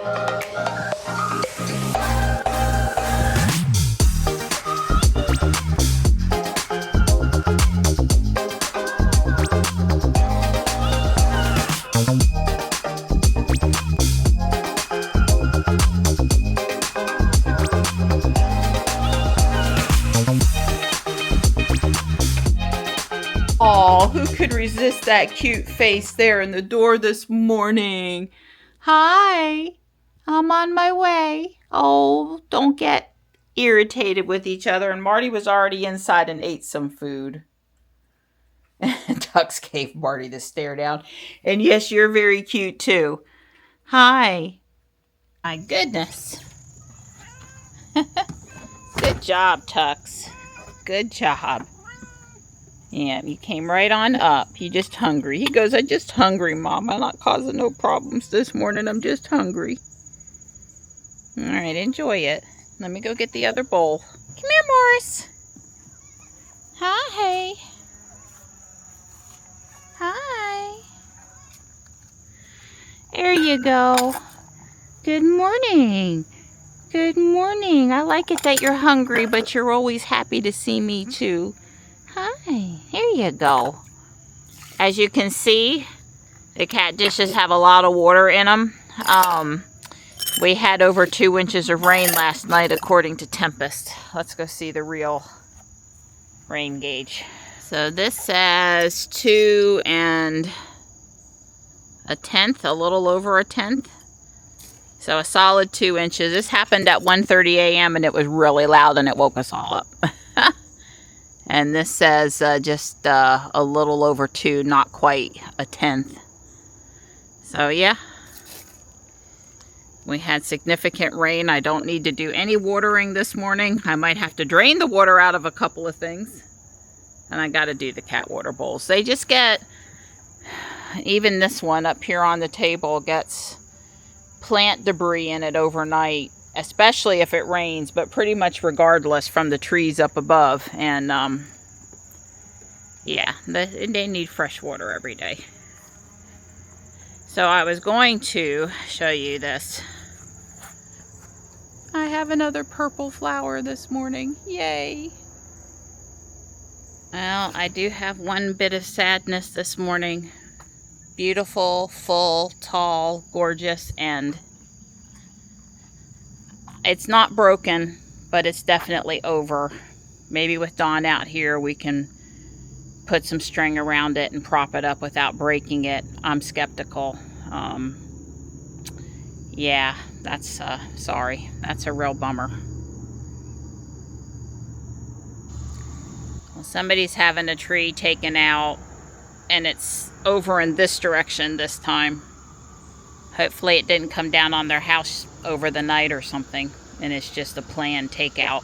Oh, who could resist that cute face there in the door this morning? Hi, I'm on my way. Oh, don't get irritated with each other. And Marty was already inside and ate some food. Tux gave Marty the stare down. And yes, you're very cute too. Hi. My goodness. Good job, Tux. Good job. Yeah, you came right on up. You just hungry. He goes, I'm just hungry, Mom. I'm not causing no problems this morning. I'm just hungry. All right, enjoy it. Let me go get the other bowl. Come here, Morris. Hi. Hi. There you go. Good morning. Good morning. I like it that you're hungry, but you're always happy to see me too. Hi, here you go. As you can see, the cat dishes have a lot of water in them. We had over 2 inches of rain last night according to Tempest. Let's go see the real rain gauge. So this says 2 1/10, a little over 1/10. So a solid 2 inches. This happened at 1:30 a.m. and it was really loud and it woke us all up. And this says just a little over 2, not quite 1/10. So yeah, we had significant rain. I don't need to do any watering this morning. I might have to drain the water out of a couple of things. And I got to do the cat water bowls. They just get, even this one up here on the table gets plant debris in it overnight. Especially if it rains, but pretty much regardless from the trees up above. And, yeah, they need fresh water every day. So I was going to show you this. I have another purple flower this morning. Yay! Well, I do have one bit of sadness this morning. Beautiful, full, tall, gorgeous, and it's not broken, but it's definitely over. Maybe with Dawn out here, we can put some string around it and prop it up without breaking it. I'm skeptical. Yeah, that's, sorry. That's a real bummer. Well, somebody's having a tree taken out, and it's over in this direction this time. Hopefully it didn't come down on their house over the night or something, and it's just a planned takeout.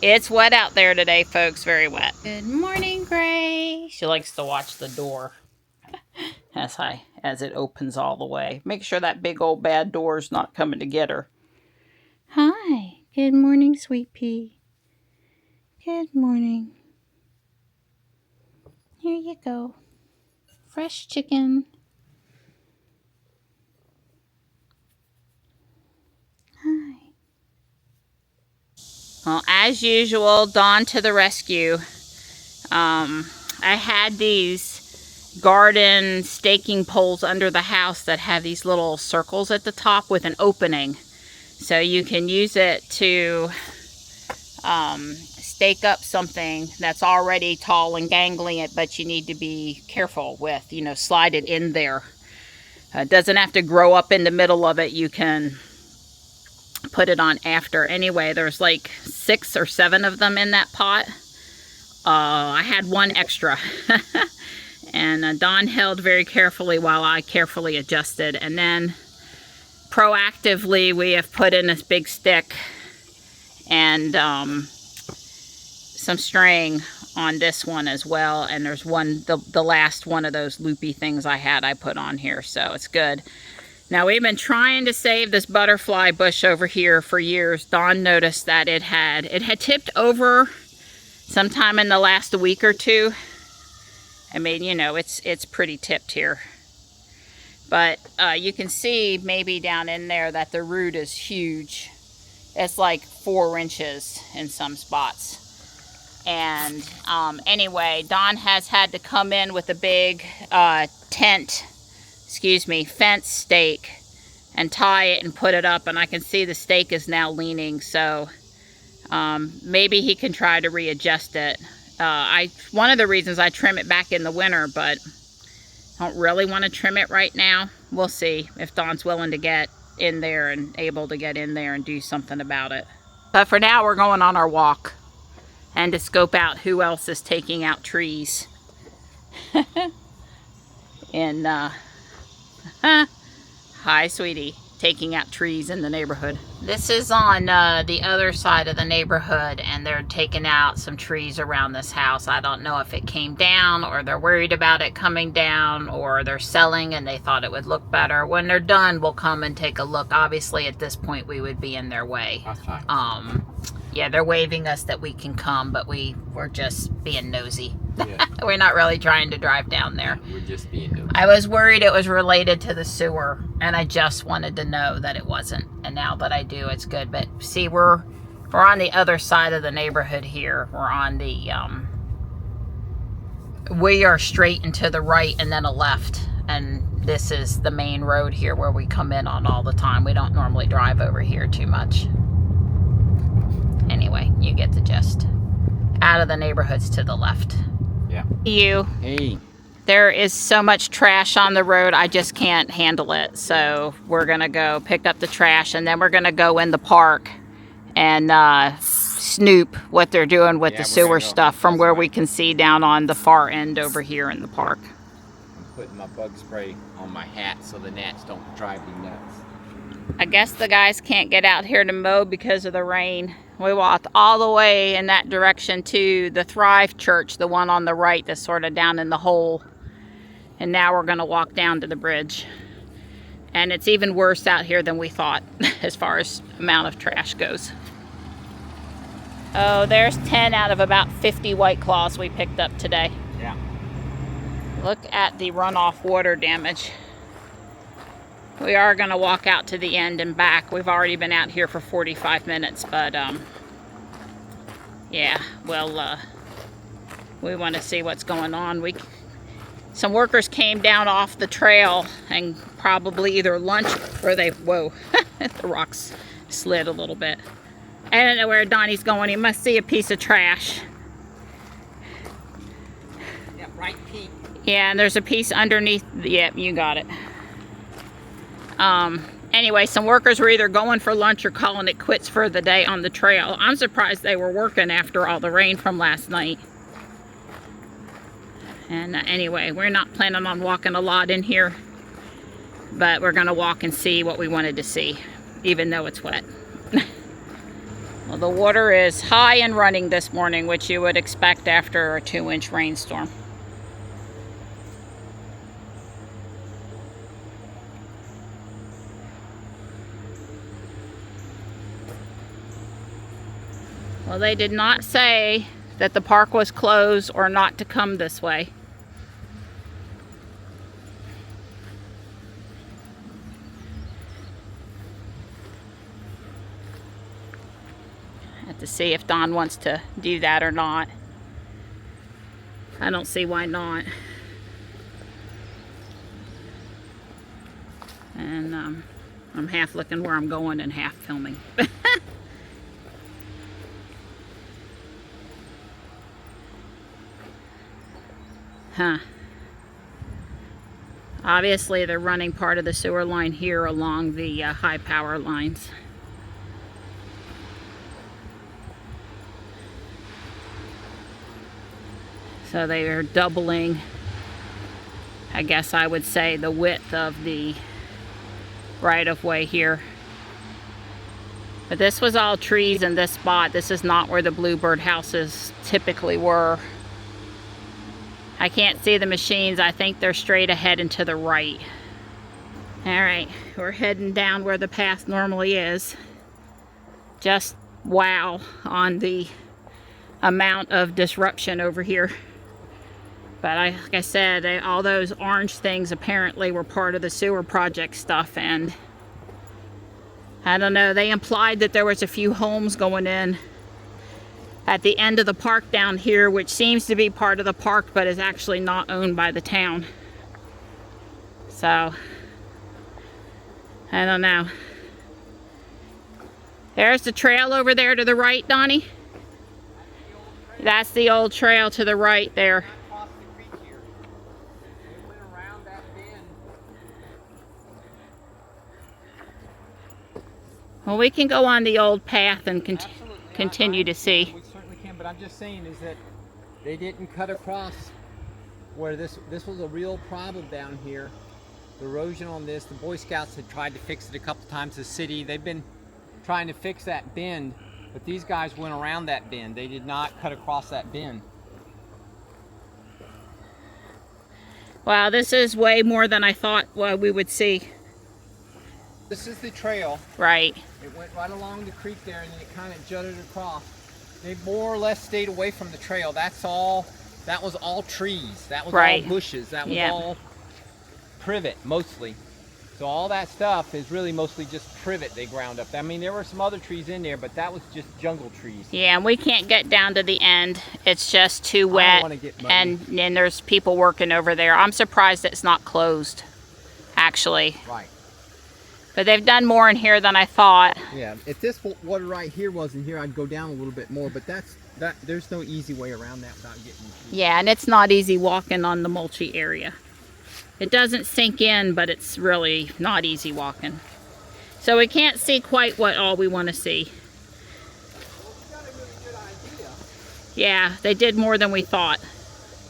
It's wet out there today, folks, very wet. Good morning, Gray. She likes to watch the door as it opens all the way. Make sure that big old bad door's not coming to get her. Hi. Good morning, Sweet Pea. Good morning. Here you go. Fresh chicken. Hi. Well, as usual, Dawn to the rescue. I had these garden staking poles under the house that have these little circles at the top with an opening. So you can use it to stake up something that's already tall and gangly, but you need to be careful with, you know, slide it in there. It doesn't have to grow up in the middle of it. You can put it on after. Anyway, there's like 6 or 7 of them in that pot. I had one extra. And Dawn held very carefully while I carefully adjusted. And then proactively we have put in this big stick and some string on this one as well. And there's one, the last one of those loopy things I put on here. So it's good. Now, we've been trying to save this butterfly bush over here for years. Dawn noticed that it had tipped over sometime in the last week or two. I mean, you know, it's pretty tipped here. But you can see maybe down in there that the root is huge. It's like 4 inches in some spots. And anyway, Don has had to come in with a big fence stake and tie it and put it up. And I can see the stake is now leaning, so maybe he can try to readjust it. One of the reasons I trim it back in the winter, but I don't really want to trim it right now. We'll see if Don's willing to get in there and able to get in there and do something about it. But for now, we're going on our walk and to scope out who else is taking out trees. And hi, sweetie. Taking out trees in the neighborhood. This is on the other side of the neighborhood, and they're taking out some trees around this house. I don't know if it came down, or they're worried about it coming down, or they're selling and they thought it would look better. When they're done, we'll come and take a look. Obviously, at this point, we would be in their way. That's fine. Yeah, they're waving us that we can come, but we're just being nosy. Yeah. We're not really trying to drive down there. We're just being nosy. I was worried it was related to the sewer, and I just wanted to know that it wasn't. And now that I do, it's good. But see, we're on the other side of the neighborhood here. We're on the we are straight and to the right and then a left. And this is the main road here where we come in on all the time. We don't normally drive over here too much. Anyway, you get the gist. Out of the neighborhoods to the left. Yeah. Hey. There is so much trash on the road, I just can't handle it. So we're gonna go pick up the trash, and then we're gonna go in the park and snoop what they're doing with the sewer stuff from where we can see down on the far end over here in the park. I'm putting my bug spray on my hat so the gnats don't drive me nuts. I guess the guys can't get out here to mow because of the rain. We walked all the way in that direction to the Thrive Church, the one on the right that's sort of down in the hole. And now we're going to walk down to the bridge. And it's even worse out here than we thought as far as amount of trash goes. Oh, there's 10 out of about 50 White Claws we picked up today. Yeah. Look at the runoff water damage. We are going to walk out to the end and back. We've already been out here for 45 minutes, but yeah, well, we want to see what's going on. Some workers came down off the trail and probably either lunch or whoa, the rocks slid a little bit. I don't know where Donnie's going. He must see a piece of trash. Yeah, right peak. Yeah, and there's a piece underneath. Yep, you got it. Anyway, some workers were either going for lunch or calling it quits for the day on the trail. I'm surprised they were working after all the rain from last night. And anyway, we're not planning on walking a lot in here, but we're going to walk and see what we wanted to see, even though it's wet. Well, the water is high and running this morning, which you would expect after a 2-inch rainstorm. Well, they did not say that the park was closed or not to come this way. I have to see if Don wants to do that or not. I don't see why not. And I'm half looking where I'm going and half filming. Huh. Obviously, they're running part of the sewer line here along the high power lines. So they are doubling, I guess I would say, the width of the right-of-way here. But this was all trees in this spot. This is not where the bluebird houses typically were. I can't see the machines. I think they're straight ahead and to the right. Alright, we're heading down where the path normally is. Just wow on the amount of disruption over here. But like I said, all those orange things apparently were part of the sewer project stuff, and I don't know, they implied that there was a few homes going in at the end of the park down here, which seems to be part of the park, but is actually not owned by the town. So, I don't know. There's the trail over there to the right, Donnie. That's the old trail to the right there. Across the creek here. It went around that bend. Well, we can go on the old path and continue to see. We certainly can, but I'm just saying is that they didn't cut across where this was a real problem down here. The erosion on this, the Boy Scouts had tried to fix it a couple times. The city, they've been trying to fix that bend, but these guys went around that bend. They did not cut across that bend. Wow, this is way more than I thought we would see. This is the trail. Right. It went right along the creek there, and then it kind of jutted across. They more or less stayed away from the trail. That's all. That was all trees. That was all bushes. That was all privet, mostly. So all that stuff is really mostly just privet they ground up. I mean, there were some other trees in there, but that was just jungle trees. Yeah, and we can't get down to the end. It's just too wet, I don't want to get muddy. and there's people working over there. I'm surprised it's not closed, actually. Right. But they've done more in here than I thought. Yeah, if this water right here wasn't here, I'd go down a little bit more, but there's no easy way around that without getting... Yeah, and it's not easy walking on the mulchy area. It doesn't sink in, but it's really not easy walking. So we can't see quite what all we want to see. Well, we got a really good idea. Yeah, they did more than we thought.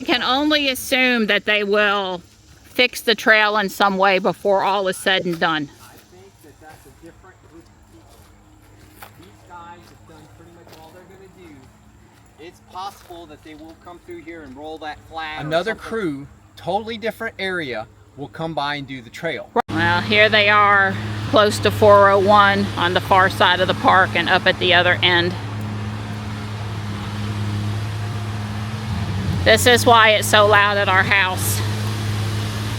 You can only assume that they will fix the trail in some way before all is said and done. I think that that's a different group of people. These guys have done pretty much all they're going to do. It's possible that they will come through here and roll that flag. Another crew, totally different area, will come by and do the trail. Well, here they are, close to 401 on the far side of the park and up at the other end. This is why it's so loud at our house,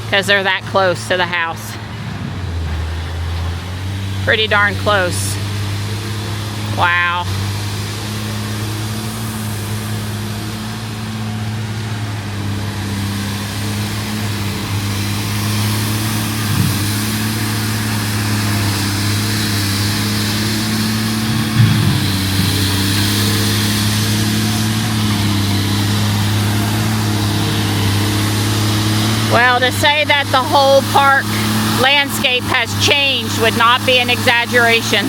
because they're that close to the house. Pretty darn close. Wow. Well, to say that the whole park landscape has changed would not be an exaggeration.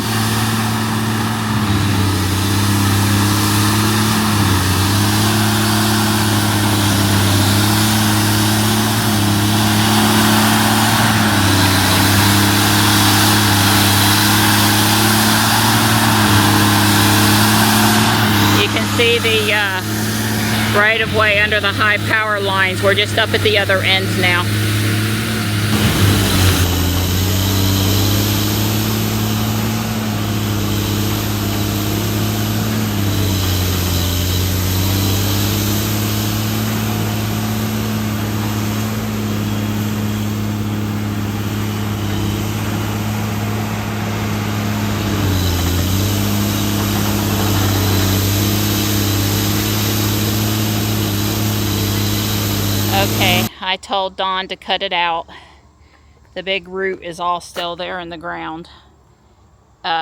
You can see the right of way under the high power lines. We're just up at the other ends now. Okay, I told Don to cut it out. The big root is all still there in the ground.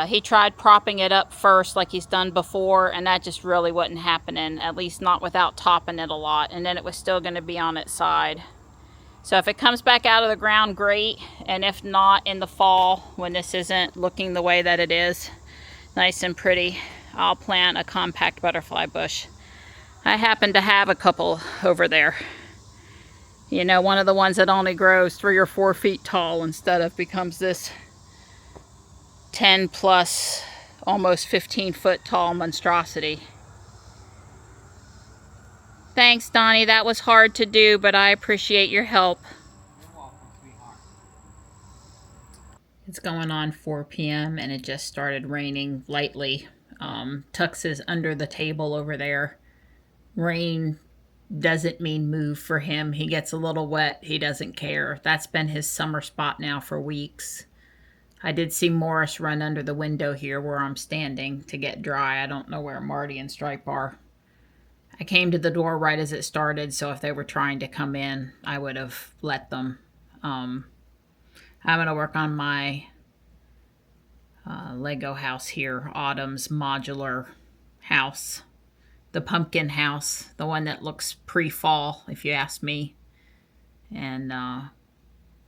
He tried propping it up first like he's done before, and that just really wasn't happening, at least not without topping it a lot, and then it was still going to be on its side. So if it comes back out of the ground, great, and if not, in the fall, when this isn't looking the way that it is, nice and pretty, I'll plant a compact butterfly bush. I happen to have a couple over there. You know, one of the ones that only grows 3 or 4 feet tall instead of becomes this 10 plus, almost 15 foot tall monstrosity. Thanks, Donnie. That was hard to do, but I appreciate your help. You're welcome, sweetheart. It's going on 4 p.m. and it just started raining lightly. Tux is under the table over there. Rain doesn't mean move for him. He gets a little wet, he doesn't care. That's been his summer spot now for weeks. I did see Morris run under the window here where I'm standing to get dry. I don't know where Marty and Stripe are. I came to the door right as it started, so if they were trying to come in, I would have let them. I'm going to work on my Lego house here, Autumn's modular house. The pumpkin house, the one that looks pre-fall, if you ask me. And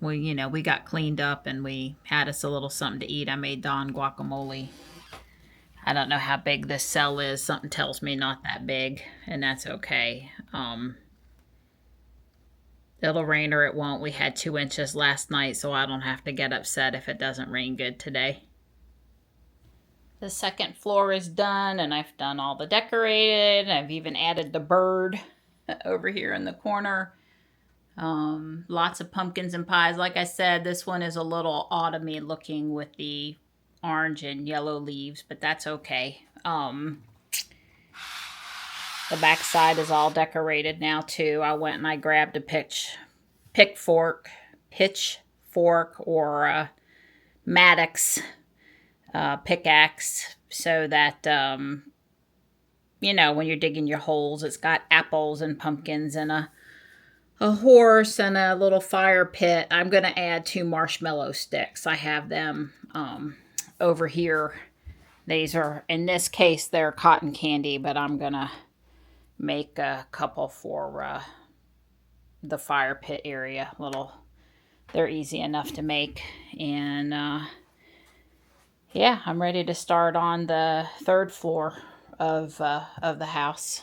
we got cleaned up and we had us a little something to eat. I made Don guacamole. I don't know how big this cell is. Something tells me not that big, and that's okay. It'll rain or it won't. We had 2 inches last night, so I don't have to get upset if it doesn't rain good today. The second floor is done, and I've done all the decorated. I've even added the bird over here in the corner. Lots of pumpkins and pies. Like I said, this one is a little autumny looking with the orange and yellow leaves, but that's okay. The back side is all decorated now too. I went and I grabbed a pitchfork or Maddox pickaxe, so that when you're digging your holes, it's got apples and pumpkins and a horse and a little fire pit. I'm going to add 2 marshmallow sticks. I have them over here. These are, in this case, they're cotton candy, but I'm going to make a couple for the fire pit area. They're easy enough to make. And yeah, I'm ready to start on the 3rd floor of the house.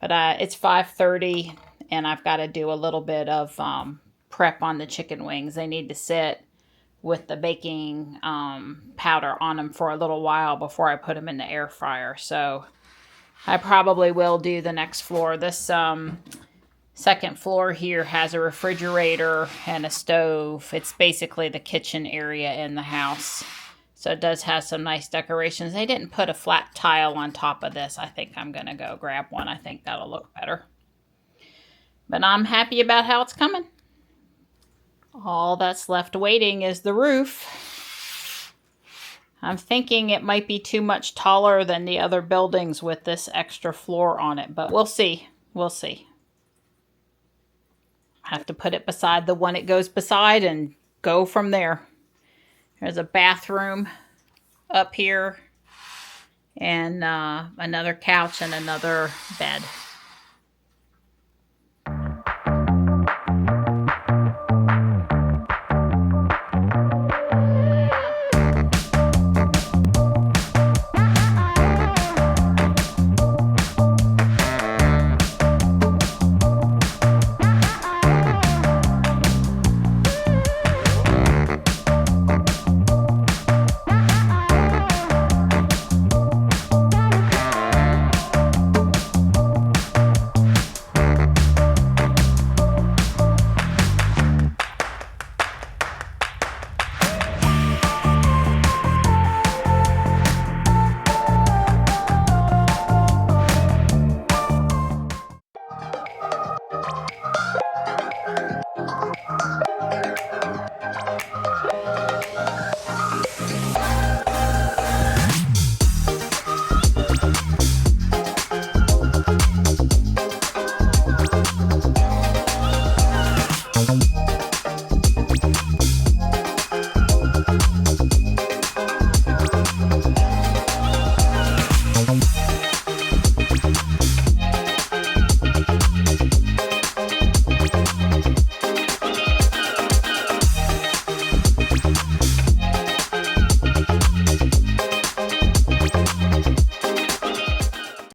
But it's 5:30, and I've got to do a little bit of prep on the chicken wings. They need to sit with the baking powder on them for a little while before I put them in the air fryer. So I probably will do the next floor. This second floor here has a refrigerator and a stove. It's basically the kitchen area in the house. So it does have some nice decorations. They didn't put a flat tile on top of this. I think I'm going to go grab one. I think that'll look better. But I'm happy about how it's coming. All that's left waiting is the roof. I'm thinking it might be too much taller than the other buildings with this extra floor on it, but we'll see. We'll see. I have to put it beside the one it goes beside and go from there. There's a bathroom up here and another couch and another bed.